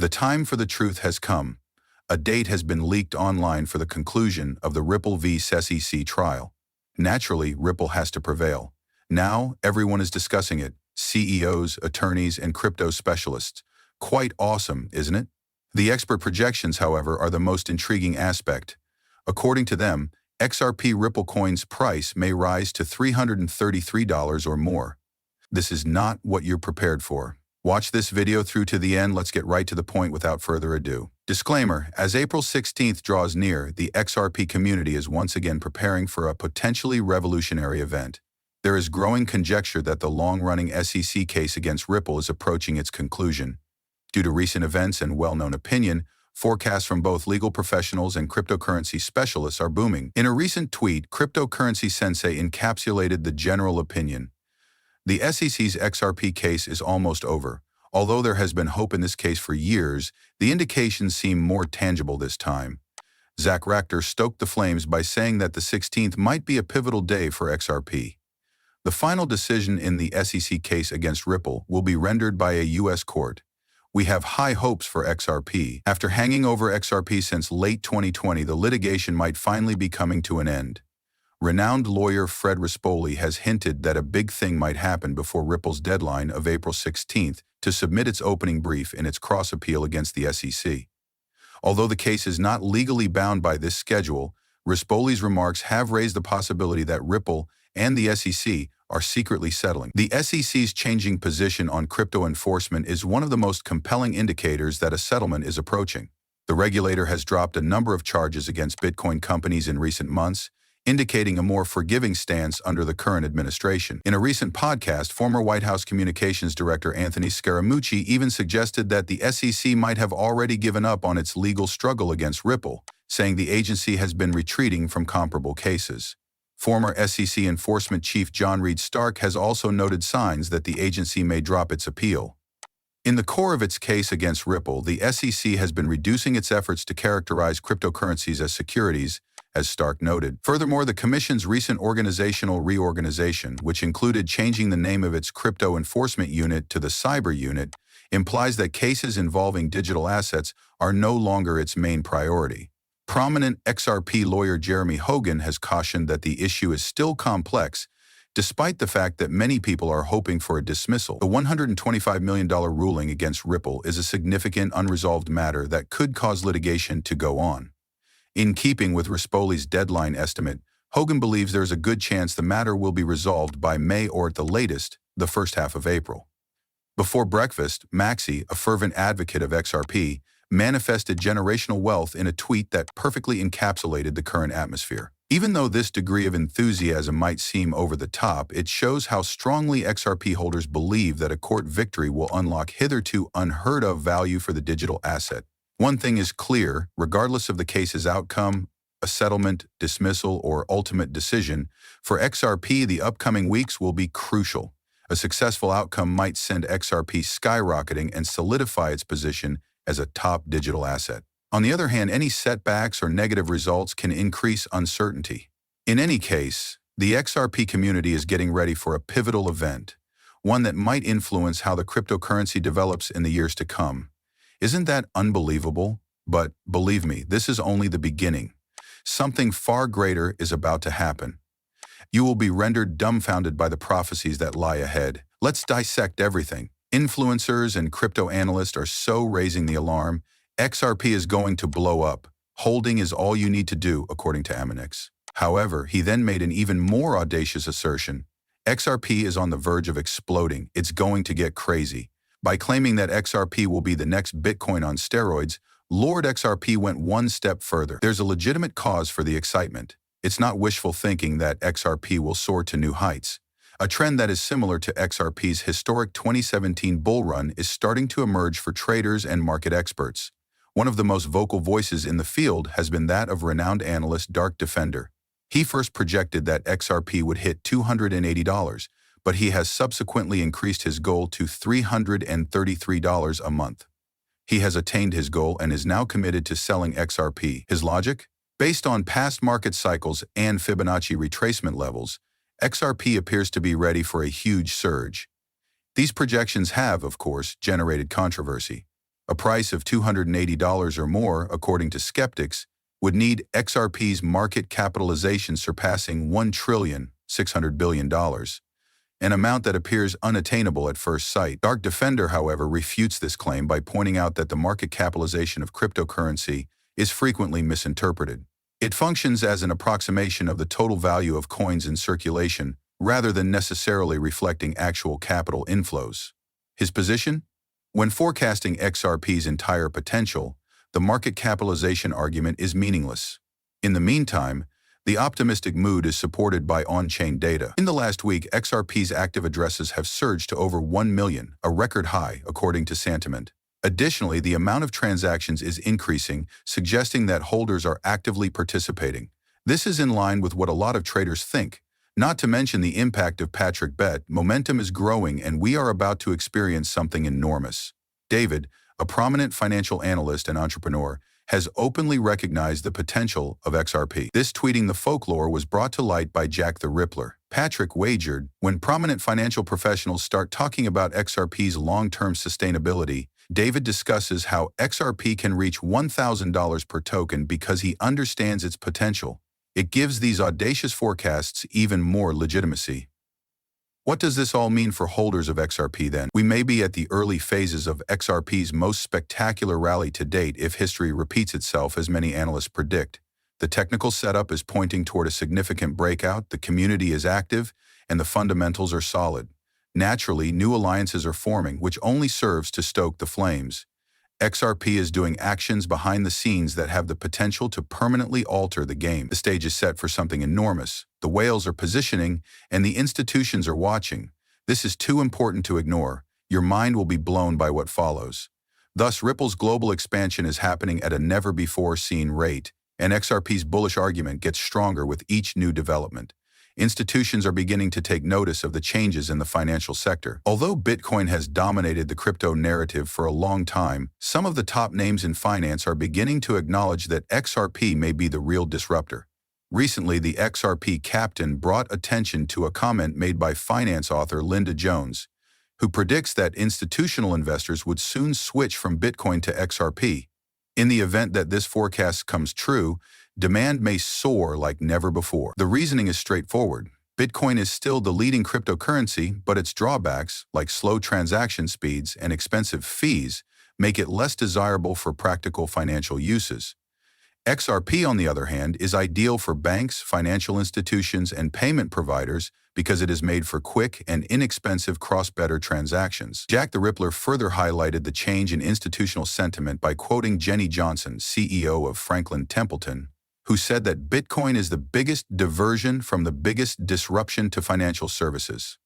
The time for the truth has come. A date has been leaked online for the conclusion of the Ripple v. SEC trial. Naturally, Ripple has to prevail. Now, everyone is discussing it. CEOs, attorneys, and crypto specialists. Quite awesome, isn't it? The expert projections, however, are the most intriguing aspect. According to them, XRP Ripple coin's price may rise to $333 or more. This is not what you're prepared for. Watch this video through to the end. Let's get right to the point without further ado. Disclaimer: as April 16th draws near, the XRP community is once again preparing for a potentially revolutionary event. There is growing conjecture that the long-running SEC case against Ripple is approaching its conclusion. Due to recent events and well-known opinion, forecasts from both legal professionals and cryptocurrency specialists are booming. In a recent tweet, Cryptocurrency Sensei encapsulated the general opinion. The SEC's XRP case is almost over. Although there has been hope in this case for years, the indications seem more tangible this time. Zach Rachter stoked the flames by saying that the 16th might be a pivotal day for XRP. The final decision in the SEC case against Ripple will be rendered by a U.S. court. We have high hopes for XRP. After hanging over XRP since late 2020, the litigation might finally be coming to an end. Renowned lawyer Fred Rispoli has hinted that a big thing might happen before Ripple's deadline of April 16th to submit its opening brief in its cross-appeal against the SEC. Although the case is not legally bound by this schedule, Rispoli's remarks have raised the possibility that Ripple and the SEC are secretly settling. The SEC's changing position on crypto enforcement is one of the most compelling indicators that a settlement is approaching. The regulator has dropped a number of charges against Bitcoin companies in recent months, indicating a more forgiving stance under the current administration. In a recent podcast, former White House Communications Director Anthony Scaramucci even suggested that the SEC might have already given up on its legal struggle against Ripple, saying the agency has been retreating from comparable cases. Former SEC Enforcement Chief John Reed Stark has also noted signs that the agency may drop its appeal. In the core of its case against Ripple, the SEC has been reducing its efforts to characterize cryptocurrencies as securities, as Stark noted. Furthermore, the Commission's recent organizational reorganization, which included changing the name of its Crypto Enforcement Unit to the Cyber Unit, implies that cases involving digital assets are no longer its main priority. Prominent XRP lawyer Jeremy Hogan has cautioned that the issue is still complex, despite the fact that many people are hoping for a dismissal. The $125 million ruling against Ripple is a significant unresolved matter that could cause litigation to go on. In keeping with Rispoli's deadline estimate, Hogan believes there is a good chance the matter will be resolved by May or at the latest, the first half of April. Before breakfast, Maxi, a fervent advocate of XRP, manifested generational wealth in a tweet that perfectly encapsulated the current atmosphere. Even though this degree of enthusiasm might seem over the top, it shows how strongly XRP holders believe that a court victory will unlock hitherto unheard-of value for the digital asset. One thing is clear: regardless of the case's outcome, a settlement, dismissal, or ultimate decision, for XRP the upcoming weeks will be crucial. A successful outcome might send XRP skyrocketing and solidify its position as a top digital asset. On the other hand, any setbacks or negative results can increase uncertainty. In any case, the XRP community is getting ready for a pivotal event, one that might influence how the cryptocurrency develops in the years to come. Isn't that unbelievable? But believe me, this is only the beginning. Something far greater is about to happen. You will be rendered dumbfounded by the prophecies that lie ahead. Let's dissect everything. Influencers and crypto analysts are so raising the alarm. XRP is going to blow up. Holding is all you need to do, according to Aminex. However, he then made an even more audacious assertion. XRP is on the verge of exploding. It's going to get crazy. By claiming that XRP will be the next Bitcoin on steroids, Lord XRP went one step further. There's a legitimate cause for the excitement. It's not wishful thinking that XRP will soar to new heights. A trend that is similar to XRP's historic 2017 bull run is starting to emerge for traders and market experts. One of the most vocal voices in the field has been that of renowned analyst Dark Defender. He first projected that XRP would hit $280, but he has subsequently increased his goal to $333 a month. He has attained his goal and is now committed to selling XRP. His logic? Based on past market cycles and Fibonacci retracement levels, XRP appears to be ready for a huge surge. These projections have, of course, generated controversy. A price of $280 or more, according to skeptics, would need XRP's market capitalization surpassing $1,600 billion, an amount that appears unattainable at first sight. Dark Defender, however, refutes this claim by pointing out that the market capitalization of cryptocurrency is frequently misinterpreted. It functions as an approximation of the total value of coins in circulation rather than necessarily reflecting actual capital inflows. His position? When forecasting XRP's entire potential, the market capitalization argument is meaningless. In the meantime, the optimistic mood is supported by on-chain data. In the last week, XRP's active addresses have surged to over 1 million, a record high, according to Santiment. Additionally, the amount of transactions is increasing, suggesting that holders are actively participating. This is in line with what a lot of traders think. Not to mention the impact of Patrick Bet, momentum is growing and we are about to experience something enormous. David, a prominent financial analyst and entrepreneur, has openly recognized the potential of XRP. This tweeting the folklore was brought to light by Jack the Rippler. Patrick wagered, when prominent financial professionals start talking about XRP's long-term sustainability, David discusses how XRP can reach $1,000 per token because he understands its potential. It gives these audacious forecasts even more legitimacy. What does this all mean for holders of XRP then? We may be at the early phases of XRP's most spectacular rally to date if history repeats itself as many analysts predict. The technical setup is pointing toward a significant breakout, the community is active, and the fundamentals are solid. Naturally, new alliances are forming, which only serves to stoke the flames. XRP is doing actions behind the scenes that have the potential to permanently alter the game. The stage is set for something enormous. The whales are positioning, and the institutions are watching. This is too important to ignore. Your mind will be blown by what follows. Thus, Ripple's global expansion is happening at a never-before-seen rate, and XRP's bullish argument gets stronger with each new development. Institutions are beginning to take notice of the changes in the financial sector. Although Bitcoin has dominated the crypto narrative for a long time, some of the top names in finance are beginning to acknowledge that XRP may be the real disruptor. Recently, the XRP captain brought attention to a comment made by finance author Linda Jones, who predicts that institutional investors would soon switch from Bitcoin to XRP. In the event that this forecast comes true, demand may soar like never before. The reasoning is straightforward. Bitcoin is still the leading cryptocurrency, but its drawbacks, like slow transaction speeds and expensive fees, make it less desirable for practical financial uses. XRP, on the other hand, is ideal for banks, financial institutions, and payment providers because it is made for quick and inexpensive cross-border transactions. Jack the Rippler further highlighted the change in institutional sentiment by quoting Jenny Johnson, CEO of Franklin Templeton, who said that Bitcoin is the biggest diversion from the biggest disruption to financial services.